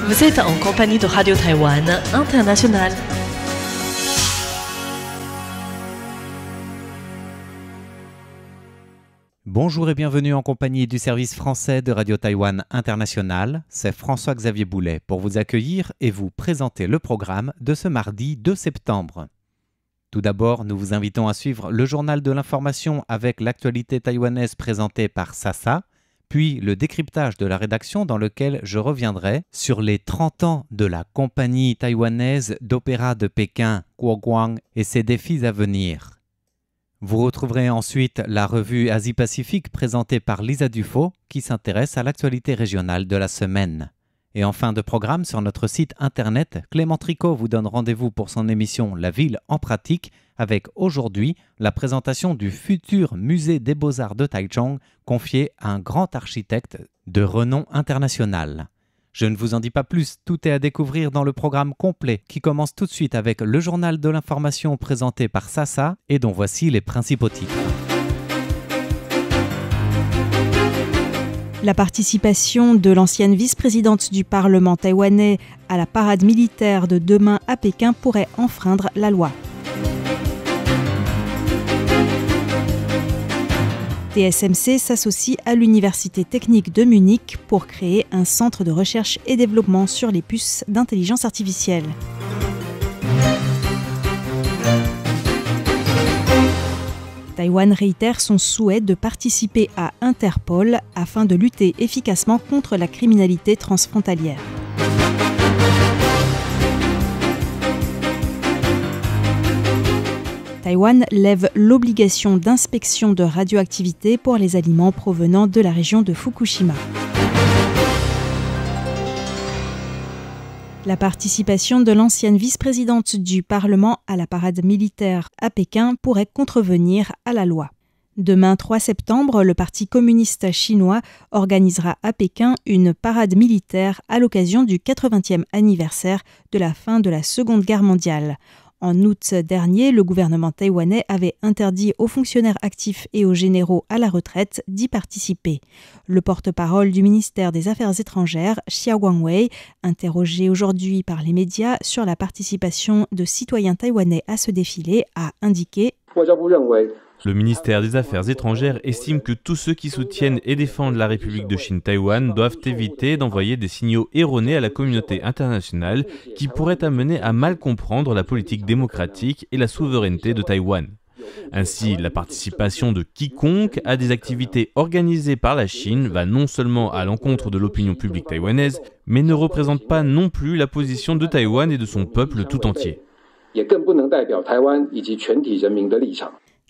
Vous êtes en compagnie de Radio Taïwan International. Bonjour et bienvenue en compagnie du service français de Radio Taïwan International. C'est François-Xavier Boulet pour vous accueillir et vous présenter le programme de ce mardi 2 septembre. Tout d'abord, nous vous invitons à suivre le journal de l'information avec l'actualité taïwanaise présentée par Sasa, puis le décryptage de la rédaction dans lequel je reviendrai sur les 30 ans de la compagnie taïwanaise d'opéra de Pékin, Guoguang, et ses défis à venir. Vous retrouverez ensuite la revue Asie-Pacifique présentée par Lisa Dufaux qui s'intéresse à l'actualité régionale de la semaine. Et en fin de programme, sur notre site internet, Clément Tricot vous donne rendez-vous pour son émission La Ville en pratique avec aujourd'hui la présentation du futur musée des Beaux-Arts de Taichung confié à un grand architecte de renom international. Je ne vous en dis pas plus, tout est à découvrir dans le programme complet qui commence tout de suite avec le journal de l'information présenté par Sasa et dont voici les principaux titres. La participation de l'ancienne vice-présidente du Parlement taïwanais à la parade militaire de demain à Pékin pourrait enfreindre la loi. TSMC s'associe à l'Université technique de Munich pour créer un centre de recherche et développement sur les puces d'intelligence artificielle. Taïwan réitère son souhait de participer à Interpol afin de lutter efficacement contre la criminalité transfrontalière. Taïwan lève l'obligation d'inspection de radioactivité pour les aliments provenant de la région de Fukushima. La participation de l'ancienne vice-présidente du Parlement à la parade militaire à Pékin pourrait contrevenir à la loi. Demain 3 septembre, le Parti communiste chinois organisera à Pékin une parade militaire à l'occasion du 80e anniversaire de la fin de la Seconde Guerre mondiale. En août dernier, le gouvernement taïwanais avait interdit aux fonctionnaires actifs et aux généraux à la retraite d'y participer. Le porte-parole du ministère des Affaires étrangères, Xia Guangwei, interrogé aujourd'hui par les médias sur la participation de citoyens taïwanais à ce défilé, a indiqué Le ministère des Affaires étrangères estime que tous ceux qui soutiennent et défendent la République de Chine-Taïwan doivent éviter d'envoyer des signaux erronés à la communauté internationale qui pourraient amener à mal comprendre la politique démocratique et la souveraineté de Taïwan. Ainsi, la participation de quiconque à des activités organisées par la Chine va non seulement à l'encontre de l'opinion publique taïwanaise, mais ne représente pas non plus la position de Taïwan et de son peuple tout entier.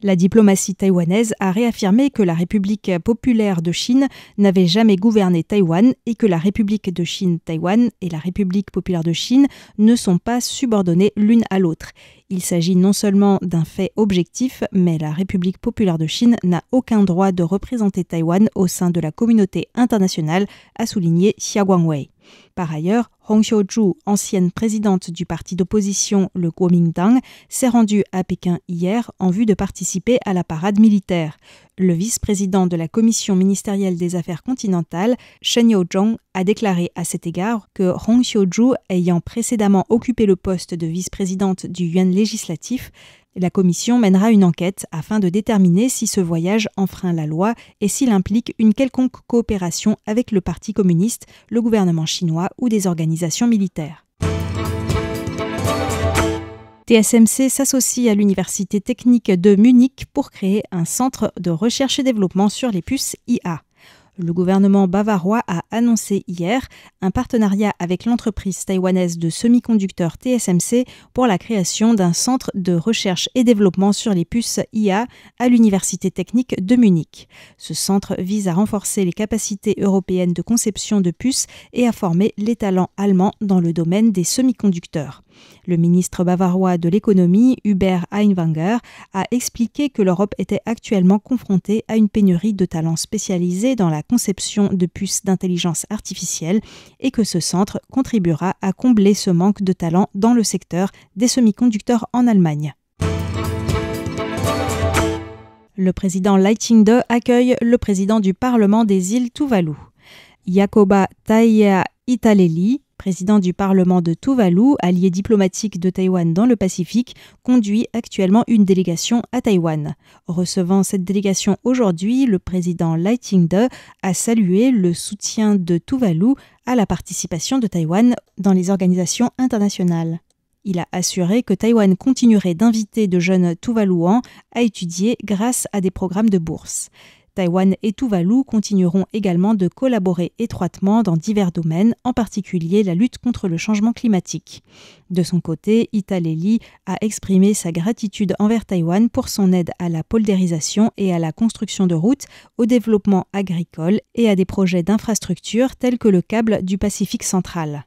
La diplomatie taïwanaise a réaffirmé que la République populaire de Chine n'avait jamais gouverné Taïwan et que la République de Chine-Taïwan et la République populaire de Chine ne sont pas subordonnées l'une à l'autre. Il s'agit non seulement d'un fait objectif, mais la République populaire de Chine n'a aucun droit de représenter Taïwan au sein de la communauté internationale, a souligné Xia Guangwei. Par ailleurs, Hong Xiuzhu, ancienne présidente du parti d'opposition, le Kuomintang, s'est rendue à Pékin hier en vue de participer à la parade militaire. Le vice-président de la commission ministérielle des affaires continentales, Shen Yaozhong, a déclaré à cet égard que Hong Xiuzhu, ayant précédemment occupé le poste de vice-présidente du Yuan législatif, la commission mènera une enquête afin de déterminer si ce voyage enfreint la loi et s'il implique une quelconque coopération avec le Parti communiste, le gouvernement chinois ou des organisations militaires. TSMC s'associe à l'Université technique de Munich pour créer un centre de recherche et développement sur les puces IA. Le gouvernement bavarois a annoncé hier un partenariat avec l'entreprise taïwanaise de semi-conducteurs TSMC pour la création d'un centre de recherche et développement sur les puces IA à l'Université technique de Munich. Ce centre vise à renforcer les capacités européennes de conception de puces et à former les talents allemands dans le domaine des semi-conducteurs. Le ministre bavarois de l'économie, Hubert Aiwanger, a expliqué que l'Europe était actuellement confrontée à une pénurie de talents spécialisés dans la conception de puces d'intelligence artificielle et que ce centre contribuera à combler ce manque de talents dans le secteur des semi-conducteurs en Allemagne. Le président Lai Ching-te accueille le président du Parlement des îles Tuvalu. Jacoba Taia Italeli, président du Parlement de Tuvalu, allié diplomatique de Taïwan dans le Pacifique, conduit actuellement une délégation à Taïwan. Recevant cette délégation aujourd'hui, le président Lai Ching-te a salué le soutien de Tuvalu à la participation de Taïwan dans les organisations internationales. Il a assuré que Taïwan continuerait d'inviter de jeunes Tuvaluans à étudier grâce à des programmes de bourse. Taïwan et Tuvalu continueront également de collaborer étroitement dans divers domaines, en particulier la lutte contre le changement climatique. De son côté, Ita Lely a exprimé sa gratitude envers Taïwan pour son aide à la poldérisation et à la construction de routes, au développement agricole et à des projets d'infrastructures tels que le câble du Pacifique central.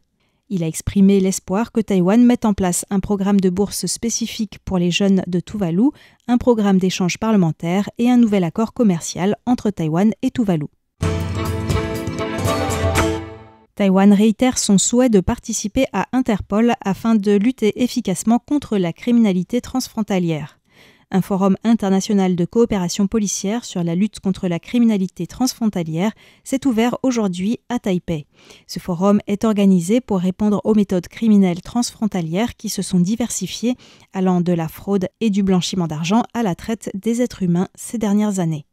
Il a exprimé l'espoir que Taïwan mette en place un programme de bourse spécifique pour les jeunes de Tuvalu, un programme d'échange parlementaire et un nouvel accord commercial entre Taïwan et Tuvalu. Taïwan réitère son souhait de participer à Interpol afin de lutter efficacement contre la criminalité transfrontalière. Un forum international de coopération policière sur la lutte contre la criminalité transfrontalière s'est ouvert aujourd'hui à Taipei. Ce forum est organisé pour répondre aux méthodes criminelles transfrontalières qui se sont diversifiées, allant de la fraude et du blanchiment d'argent à la traite des êtres humains ces dernières années.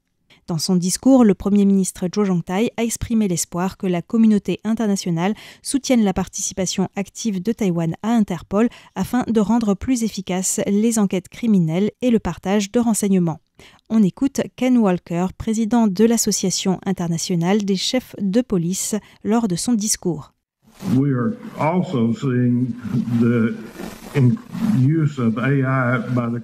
Dans son discours, le Premier ministre Cho Jong-tai a exprimé l'espoir que la communauté internationale soutienne la participation active de Taïwan à Interpol afin de rendre plus efficaces les enquêtes criminelles et le partage de renseignements. On écoute Ken Walker, président de l'Association internationale des chefs de police, lors de son discours.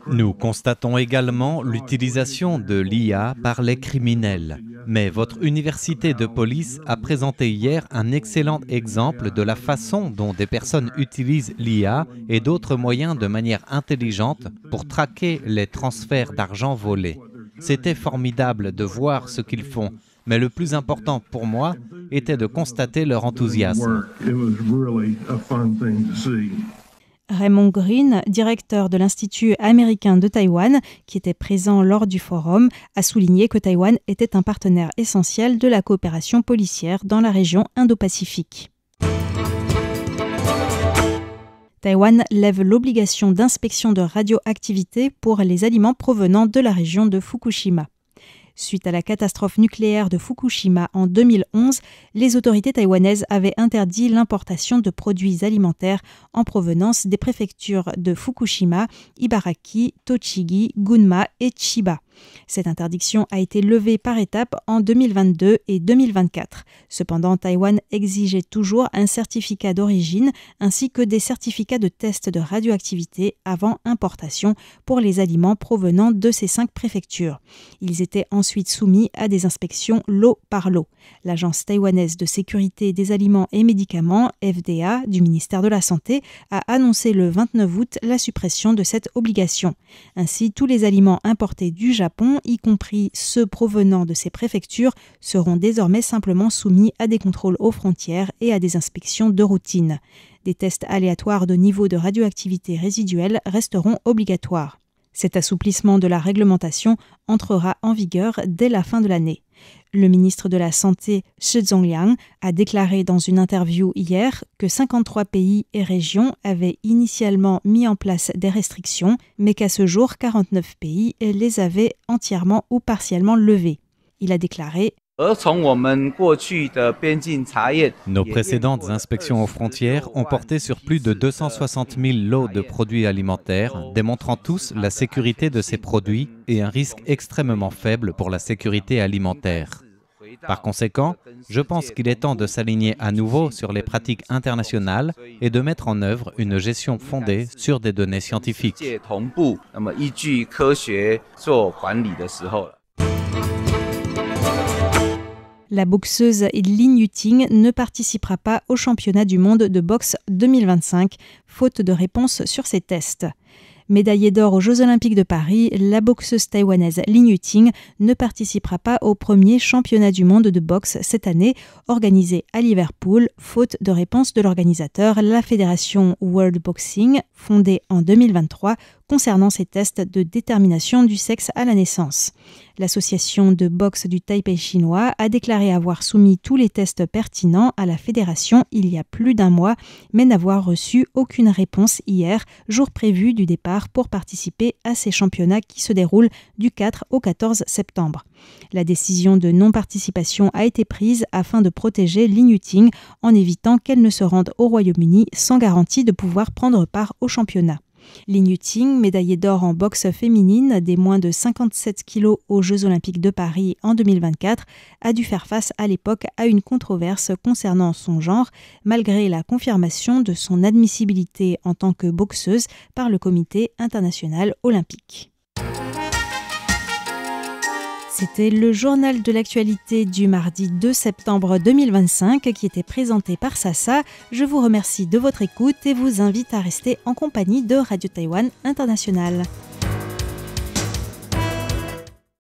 Nous constatons également l'utilisation de l'IA par les criminels. Mais votre université de police a présenté hier un excellent exemple de la façon dont des personnes utilisent l'IA et d'autres moyens de manière intelligente pour traquer les transferts d'argent volés. C'était formidable de voir ce qu'ils font. Mais le plus important pour moi était de constater leur enthousiasme. Raymond Green, directeur de l'Institut américain de Taïwan, qui était présent lors du forum, a souligné que Taïwan était un partenaire essentiel de la coopération policière dans la région Indo-Pacifique. Taïwan lève l'obligation d'inspection de radioactivité pour les aliments provenant de la région de Fukushima. Suite à la catastrophe nucléaire de Fukushima en 2011, les autorités taïwanaises avaient interdit l'importation de produits alimentaires en provenance des préfectures de Fukushima, Ibaraki, Tochigi, Gunma et Chiba. Cette interdiction a été levée par étapes en 2022 et 2024. Cependant, Taïwan exigeait toujours un certificat d'origine ainsi que des certificats de test de radioactivité avant importation pour les aliments provenant de ces 5 préfectures. Ils étaient ensuite soumis à des inspections lot par lot. L'Agence taïwanaise de sécurité des aliments et médicaments, FDA, du ministère de la Santé, a annoncé le 29 août la suppression de cette obligation. Ainsi, tous les aliments importés du Japon, y compris ceux provenant de ces préfectures, seront désormais simplement soumis à des contrôles aux frontières et à des inspections de routine. Des tests aléatoires de niveau de radioactivité résiduelle resteront obligatoires. Cet assouplissement de la réglementation entrera en vigueur dès la fin de l'année. Le ministre de la Santé, Shi Zhongliang, a déclaré dans une interview hier que 53 pays et régions avaient initialement mis en place des restrictions, mais qu'à ce jour, 49 pays les avaient entièrement ou partiellement levées. Il a déclaré « Nos précédentes inspections aux frontières ont porté sur plus de 260 000 lots de produits alimentaires, démontrant tous la sécurité de ces produits et un risque extrêmement faible pour la sécurité alimentaire. Par conséquent, je pense qu'il est temps de s'aligner à nouveau sur les pratiques internationales et de mettre en œuvre une gestion fondée sur des données scientifiques. » La boxeuse Lin Yuting ne participera pas au championnat du monde de boxe 2025, faute de réponse sur ses tests. Médaillée d'or aux Jeux Olympiques de Paris, la boxeuse taïwanaise Lin Yuting ne participera pas au premier championnat du monde de boxe cette année, organisé à Liverpool, faute de réponse de l'organisateur, la fédération World Boxing, fondée en 2023, concernant ces tests de détermination du sexe à la naissance. L'association de boxe du Taipei chinois a déclaré avoir soumis tous les tests pertinents à la fédération il y a plus d'un mois, mais n'avoir reçu aucune réponse hier, jour prévu du départ pour participer à ces championnats qui se déroulent du 4 au 14 septembre. La décision de non-participation a été prise afin de protéger Li Yuting en évitant qu'elle ne se rende au Royaume-Uni sans garantie de pouvoir prendre part au championnat. Li Yuting, médaillée d'or en boxe féminine des moins de 57 kg aux Jeux Olympiques de Paris en 2024, a dû faire face à l'époque à une controverse concernant son genre, malgré la confirmation de son admissibilité en tant que boxeuse par le Comité international olympique. C'était le journal de l'actualité du mardi 2 septembre 2025 qui était présenté par Sasa. Je vous remercie de votre écoute et vous invite à rester en compagnie de Radio Taïwan International.